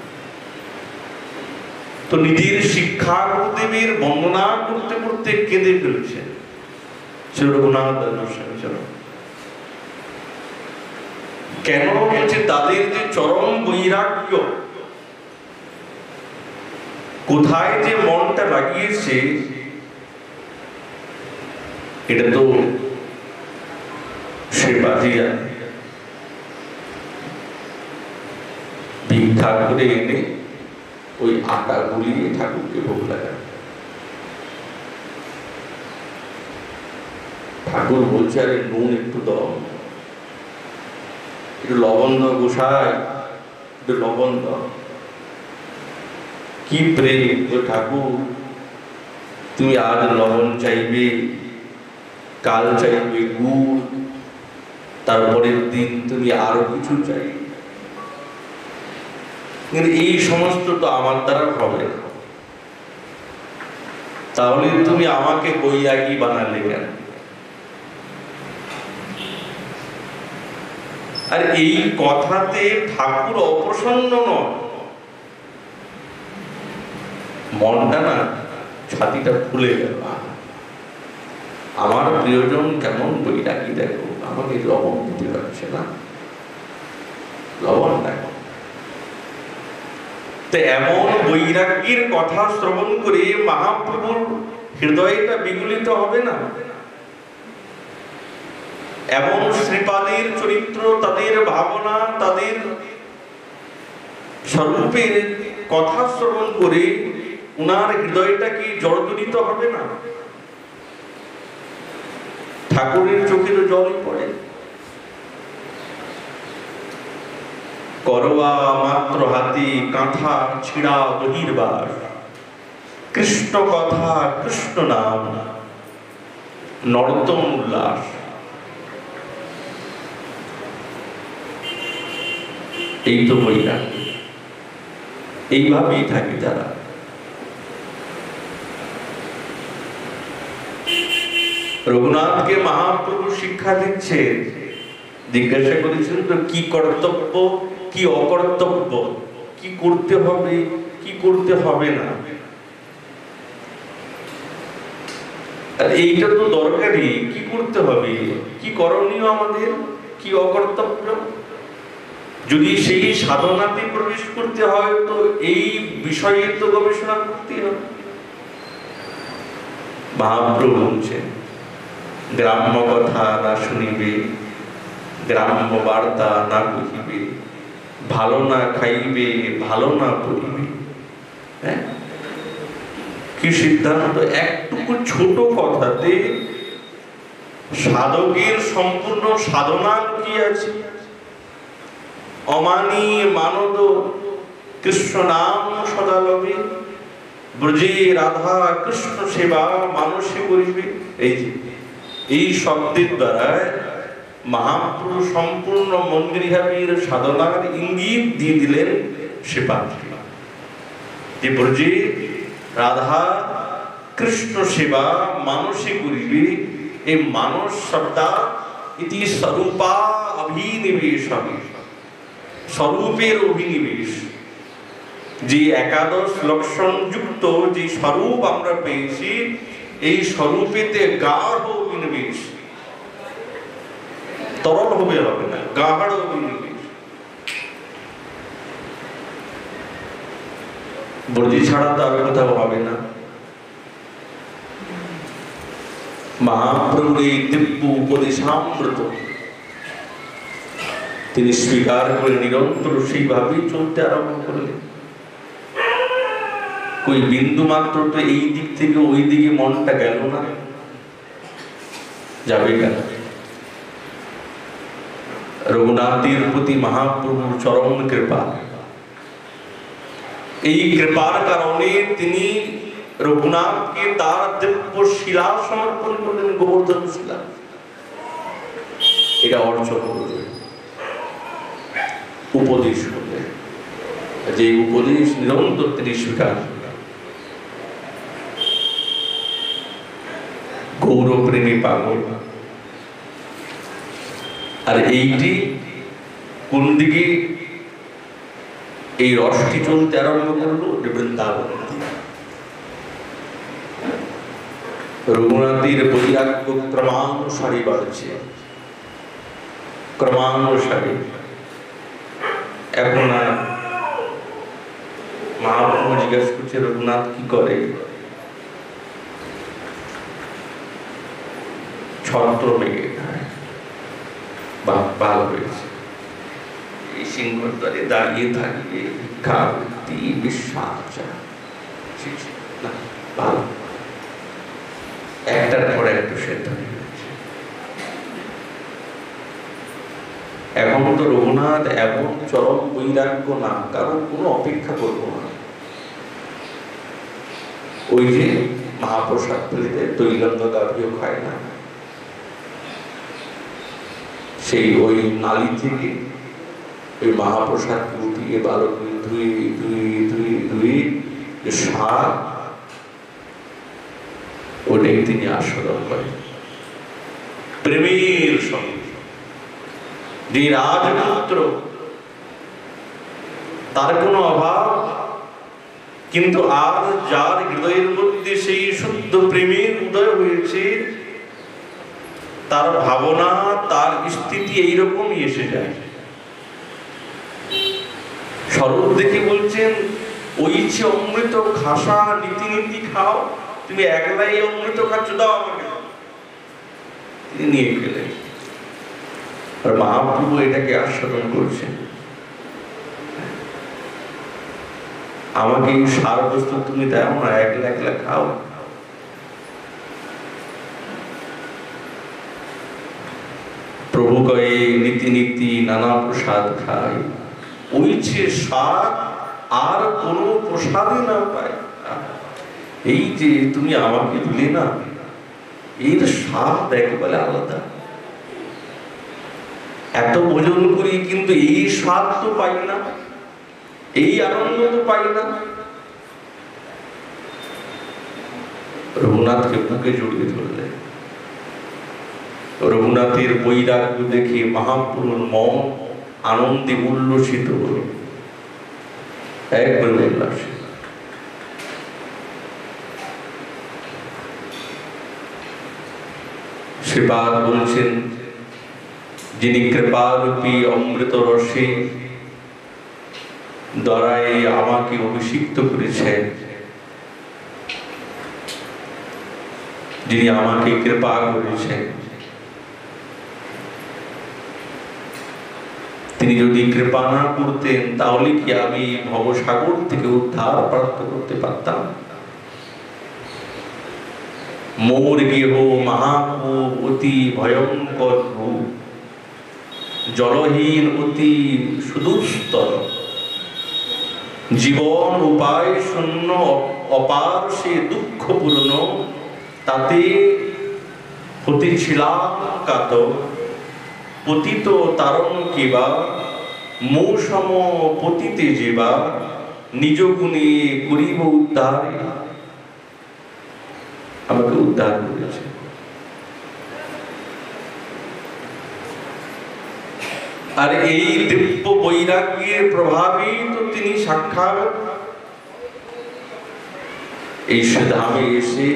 তো নিজের শিক্ষা গুরুদেবের বন্দনা করতে করতে কেঁদে ফেলছেন শ্রী রঘুনাথ গোস্বামী চরণ। কেন বলছে তাদের যে চরম বৈরাগ্য, কোথায় যে মনটা লাগিয়েছে এটা তো সেবাজি জানে। ভিক্ষা করে এনে ওই আটা গুলিয়ে ঠাকুরকে ভোগ লাগায়। ঠাকুর বলছে আরে নুন একটু দাও, একটু লবণ দাও গোসাই, একটু লবণ দাও। কি প্রেম ঠাকুর, তুমি আজ লবণ চাইবে, কাল চাইবে গুড়, তারপরের দিন তুমি আরো কিছু চাইবে। কিন্তু এই সমস্ত তো আমার দ্বারা হবে না, তাহলে তুমি আমাকে বৈরাগী বানালে কেন? আর এই কথাতে ঠাকুর অপ্রসন্ন নয়, মনটা না ছাতিটা ফুলে গেল। আমার প্রিয়জন কেমন বৈরাগী, দেখো আমাকে লবণ দিতে পারছে না, লবণ দেখো। তো এমন বৈরাগ্যের কথা শ্রবণ করে মহাপ্রভুর হৃদয়টা বিগলিত হবে না? এমন শ্রীপাদের চরিত্র, তাদের ভাবনা, তাদের স্বরূপের কথা শ্রবণ করে উনার হৃদয়টা কি জর্জরিত হবে না? ঠাকুরের চোখের জলই পড়ে। করোয়া মাত্র হাতি কাঁথা ছিড়া বহির্বার, কৃষ্ণ কথা কৃষ্ণ নাম, নর্তন উল্লাস, এই তো বৈরাগ্য। এইভাবেই থাকে তারা। রঘুনাথকে মহাপ্রভু শিক্ষা দিচ্ছেন, জিজ্ঞাসা করেছেন তো কি কর্তব্য, কি অকর্তব্য, কি করতে হবে, কি করতে হবে না। আর এইটা তো দরকারি, কি করতে হবে, কি করণীয় আমাদের, কি অকর্তব্য। যদি সেই সাধনাতে প্রবেশ করতে হয় তো এই বিষয়ে তো গবেষণা করতে হবে। মহাপ্রভু বলছেন, গ্রাম্য কথা না শুনিবে, গ্রাম্য বার্তা না বুঝিবে, ভালো না খাইবে, ভালো না পড়িবে। হ্যাঁ, কি সিদ্ধান্ত! একটুকু ছোট কথাতে সাধকের সম্পূর্ণ সাধনা কি আছে। অমানি মানদ কৃষ্ণ নাম সদা লবে, ব্রজে রাধা কৃষ্ণ সেবা মানুষে করিবে। এই শব্দের দ্বারা মহাপ্রভু সম্পূর্ণ মন্দিরহারীর সাধনার ইঙ্গিত দিয়ে দিলেন। সেবা যে ব্রজে রাধা কৃষ্ণ সেবা মানুষে করিবে, এই মানস শব্দা ইতি স্বরূপা অভিনিবেশ, স্বরূপের অভিনিবেশ। যে একাদশ লক্ষণ যুক্ত যে স্বরূপ আমরা পেয়েছি, এই স্বরূপেতে গাঢ় অভিনিবেশ, তরল হবে না, গাঢ় অভিনিবেশ। ব্রজে ছাড়া তো আর কোথাও হবে না। মহাপ্রভুর এই দিব্য উপদেশামৃত তিনি স্বীকার করে নিরন্তর সেইভাবেই চলতে আরম্ভ করলেন। কই বিন্দু মাত্র তো এই দিক থেকে ওই দিকে মনটা গেল না, যাবে কেন? রঘুনাথের প্রতি মহাপ্রভুর চরম কৃপা, এই কৃপার কারণে তিনি রঘুনাথকে তার দিব্য শিলা সমর্পণ করলেন, গোবর্ধন শিলা। এটা অর্জন করলেন, উপদেশ করলেন, যে উপদেশ নিরন্তর তিনি স্বীকার করলেন। গৌরপ্রেমী পাগল। আর এইটি কোন দিকে এই রসটি চলতে আরম্ভ করলো? বৃন্দাবন। রঘুনাথের বৈরাগ্য ক্রমানুসারে বাড়ছে, ক্রমানুসারে। এখন আর মহাপ্রভু জিজ্ঞাসা করছে রঘুনাথ কি করে? ছত্র মেঘে খায়। ভালো হয়েছে, এই সিংহর দ্বারে দাঁড়িয়ে থাকবে, ভিক্ষাবৃত্তি বিশ্বাস ভালো, একটার পর একটা সেদ্ধ হয়ে গেছে। এখন তো রঘুনাথ এমন চরম বৈরাগ্য না, কারণ কোনো অপেক্ষা করবো না। ওই যে মহাপ্রসাদ পেলে তৈলঙ্গ গাভিও খায় না, সেই ওই নালী থেকে ওই মহাপ্রসাদকে উঠিয়ে ভালো করে ধুয়ে ধুয়ে ধুয়ে ধুয়ে সার, ওটাই তিনি আস্বাদন করেন প্রেমের সঙ্গে। যে রাজপুত্র, তার কোনো অভাব, কিন্তু আর যার হৃদয়ের মধ্যে সেই শুদ্ধ প্রেমের উদয় হয়েছে, তার ভাবনা, তার স্থিতি এইরকমই এসে যায়। শরৎ দেখে বলছেন, ওই যে অমৃত খাসা নীতি নীতি খাও, তুমি একলাই অমৃত খাচ্ছ, দাও আমাকে। তিনি নিয়ে গেলেন, আর মহাপ্রভু এটাকে আস্বাদন করছেন। আমাকে এই সার বস্তু তুমি দাও না, একলা একলা খাও। প্রভু কয়ে নীতি নীতি নানা প্রসাদ খাই, ওই যে স্বাদ আর কোনো প্রসাদে না পায়। এই যে তুমি আমাকে দিলে না, এর স্বাদ একেবারে আলাদা। এত ভোজন করি কিন্তু এই স্বাদ তো পাই না, এই আনন্দ তো পাই না। রঘুনাথকে বুকে জড়িয়ে ধরলে। রঘুনাথের বৈরাগ্য দেখে মহাপ্রভুর মন আনন্দে উল্লসিত হল, একবার উল্লাসে। শ্রীপাদ বলছেন, যিনি কৃপারূপী অমৃত রসে দ্বারাই আমাকে অভিষিক্ত করেছেন, যিনি আমাকে কৃপা করেছেন, তিনি যদি কৃপা না করতেন তাহলে কি আমি ভবসাগর থেকে উদ্ধার প্রাপ্ত করতে পারতাম? মোর গেহ মহাকূপ অতি ভয়ঙ্কর রূপ, জলহীন অতি সুদূরস্তর, জীবন উপায় শূন্য অপার সে দুঃখপূর্ণ, তাতে হতেছিলাম কাতর, পতিত তারণ কিবা মৌসম পতিতে যেবা, নিজ গুণে করিব উদ্ধার। আমাকে উদ্ধার করেছে। আর এই দিব্য বৈরাগ্যের প্রভাবেই তো তিনি সাক্ষাৎ এই ধামে এসে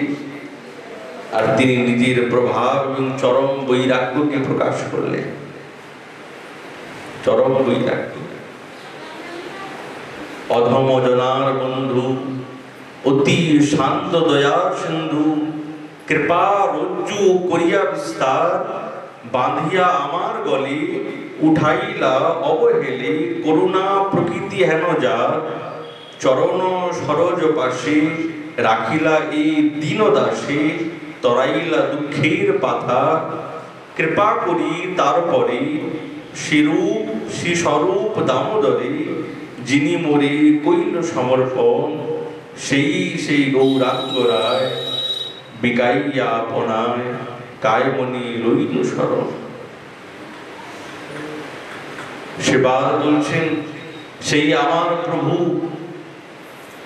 আর তিনি নিজের প্রভাব এবং চরম বৈরাগ্যকে প্রকাশ করলেন। চরম বৈরাগ্য। অধম জনার বন্ধু, অতি শান্ত দয়া সিন্ধু, কৃপা রজ্জু করিয়া বিস্তার, বাঁধিয়া আমার গলে উঠাইলা অবহেলে, করুণা প্রকৃতি হেন যা, চরণ সরোজ পাশে রাখিলা এই দীন দাসে, তরাইলা দুঃখের পাথা, কৃপা করি তারপরে শ্রীরূপ শ্রী স্বরূপ দামোদরে, যিনি মোরে কইল সমর্পণ, সেই সেই গৌরাঙ্গ রায়, বিকাইয়া আপনায় কায়মণি লইল শরণ। সেবার বলছেন, সেই আমার প্রভু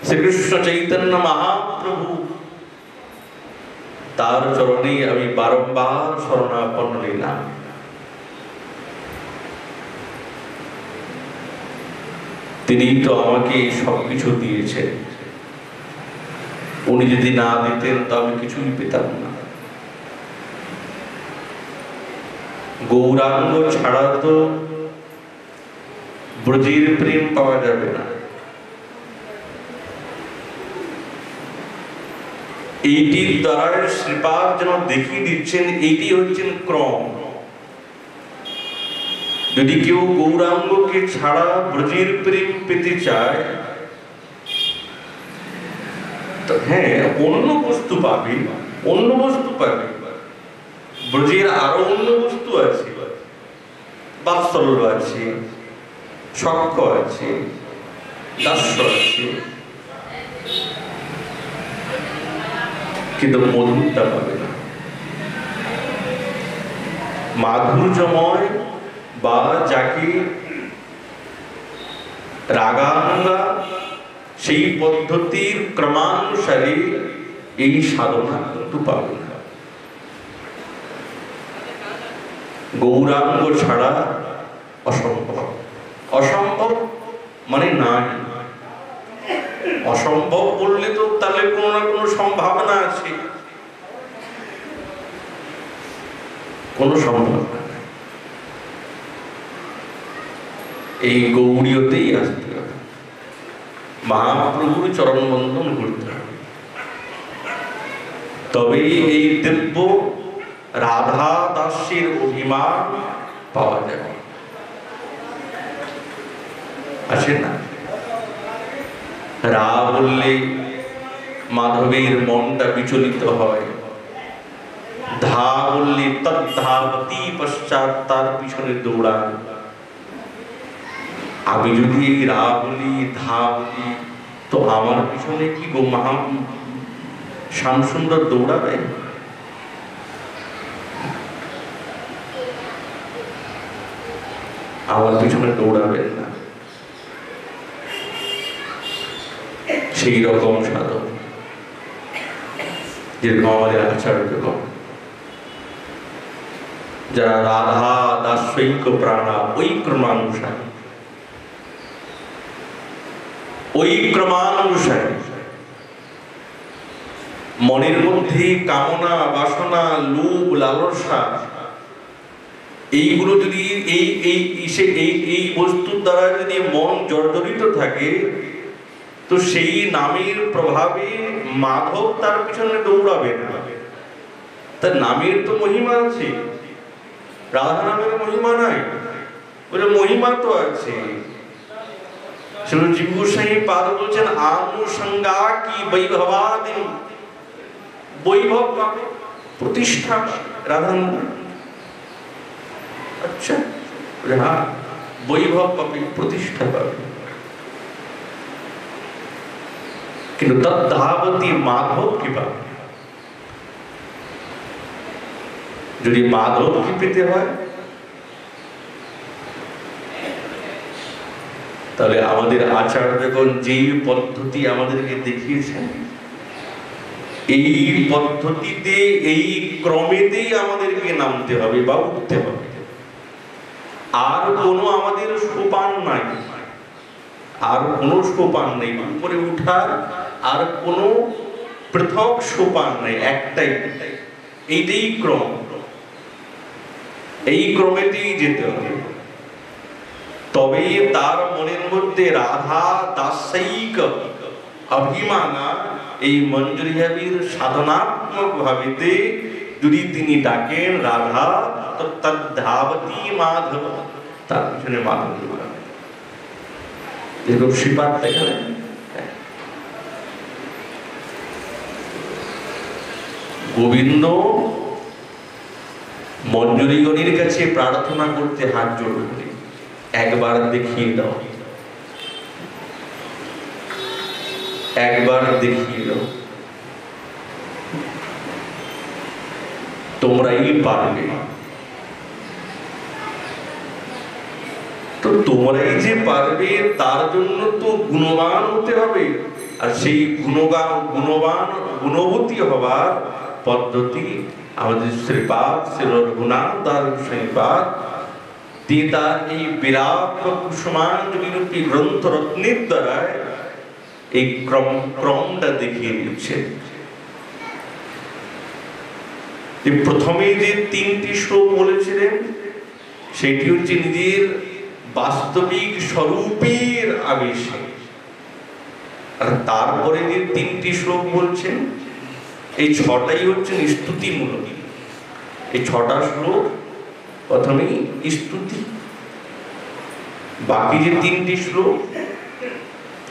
শ্রীকৃষ্ণ চৈতন্য মহাপ্রভু, তার চরণে আমি বারংবার শরণাপন্ন নিলাম। তিনি তো আমাকে সবকিছু দিয়েছেন, উনি যদি না দিতেন তো আমি কিছুই পেতাম না। গৌরাঙ্গ ছাড়া তো ব্রজের প্রেম পাওয়া যাবে না। এইটির দ্বারা শ্রীপাদ যেন দেখিয়ে দিচ্ছেন, এইটি হচ্ছেন ক্রম। যদি কেউ গৌরাঙ্গকে ছাড়া ব্রজের প্রেম পেতে চায়, তো হ্যাঁ অন্য বস্তু পাবে, অন্য বস্তু পাবে। ব্রজের আরো অন্য বস্তু আছে, বাৎসল্য আছে, সখ্য আছে, দাস্য আছে, কিন্তু মধুরটা পাবে না। মাধুর্যময় বা যাকে রাগানুগা, সেই পদ্ধতির ক্রমানুসারে এই সাধনা কিন্তু পাবে না। গৌরাঙ্গ ছাড়া অসম্ভব। অসম্ভব মানে নাই। অসম্ভব বললে তো তাহলে কোনো না কোনো সম্ভাবনা আছে, কোনো সম্ভাবনা নাই। এই গৌরীয়তেই আসতে হবে, মহাপ্রভুর চরণ বন্ধন করতে হবে, তবেই এই দিব্য রাধা দাসের অভিমান পাওয়া যাবে। আছে না, রা বললে মাধবের মনটা বিচলিত হয়, ধা বললে তদ্ধাবতী পশ্চাৎ তার পিছনে দৌড়ান। আমি যদি এই রা বলি, ধা বলি, তো আমার পিছনে কি গো মহা শ্যামসুন্দর দৌড়াবে? আমার পিছনে দৌড়াবেন না। সেই রকম সাধক যেরকম আমাদের আচার্যগণ, যারা রাধা দাসৈক প্রাণা ওই ক্রমানুসারী, ওই ক্রমানুসারী মনের মধ্যে কামনা বাসনা লোভ লালসা এইগুলো যদি এই বস্তুর দ্বারা যদি মন জর্জরিত থাকে, তো সেই নামের প্রভাবে মাধব তার পিছনে দৌড়াবে না। তার নামের তো মহিমা আছে, রাধা নামের মহিমা নাই, বলে মহিমা তো আছে। জীব গোস্বামী পাদ বলছেন আনুষঙ্গা কি বৈভবাদি, বৈভব পাবে, প্রতিষ্ঠা রাধা নামে। আচ্ছা, হ্যাঁ, বৈভব পাবে, প্রতিষ্ঠা পাবে, কিন্তু তদ্ধাবতী মাধব কি পাবে? যদি মাধব কি পেতে হয়, তাহলে আমাদের আচার্যগণ যেই পদ্ধতি আমাদেরকে দেখিয়েছেন, এই পদ্ধতিতে এই ক্রমেতেই আমাদেরকে নামতে হবে বা উঠতে হবে। আর কোনো আমাদের সোপান নাই, আর কোনো সোপান নেই উপরে উঠার, আর কোনো পৃথক সোপান নেই, একটাই, এইটাই ক্রম, এই ক্রমেতেই যেতে হবে। তবে তার মনের মধ্যে রাধা দাসৈক অভিমানা এই মঞ্জুরিয়াবির সাধনাত্মক ভাবেতে যদি তিনি ডাকেন রাধা, তো তদ্ধাবতী মাধব, তার পিছনে মাধব এরকম শ্রীপাদ দেখালেন। গোবিন্দ মঞ্জুরিগণের কাছে প্রার্থনা করতে হাত জোড় করে, একবার দেখিয়ে দাও, একবার দেখিয়ে দাও, তোমরাই পারবে। তো তোমরাই যে পারবে তার জন্য তো গুণবান হতে হবে, আর সেই গুণবতী হবার পদ্ধতি আমাদের শ্রীপাদ শ্রী রঘুনাথ দাস শ্রীপাদ তার এই বিরাট কুসুমাঞ্জলিরূপী গ্রন্থ রত্নের দ্বারা এই ক্রমটা দেখিয়ে দিচ্ছে। প্রথমে যে 3টি শ্লোক বলেছিলেন, সেটি হচ্ছে নিজের বাস্তবিক স্বরূপের আবেশে, আর তারপরে যে 3টি শ্লোক বলছেন, এই 6টাই হচ্ছে স্তুতিমূলক। এই 6টা শ্লোক প্রথমেই স্তুতি, বাকি যে 3টি শ্লোক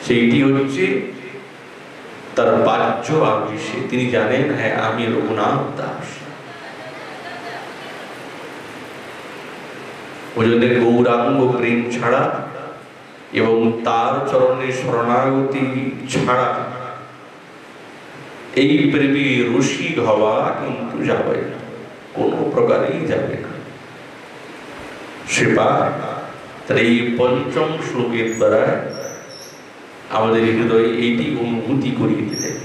সেইটি হচ্ছে তার বাহ্য আবেশে। তিনি জানেন, হ্যাঁ আমি রঘুনাথ দাস। ওই জন্য গৌরাঙ্গ প্রেম ছাড়া এবং তার চরণে শরণাগতি ছাড়া এই প্রেমে রসিক হওয়া কিন্তু যাবে না, কোনো প্রকারেই যাবে না। শ্রীপাদ তার এই 5ম শ্লোকের দ্বারা আমাদের হৃদয়ে এইটি অনুভূতি করিয়ে দিলেন।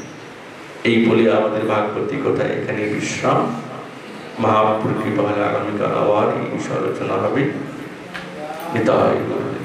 এই বলে আমাদের ভাগবতী কথা এখানে বিশ্রাম। মহাপ্রভুর কৃপা হলে আগামীকাল আবার এই বিষয় আলোচনা হবে। নিতাই গৌর।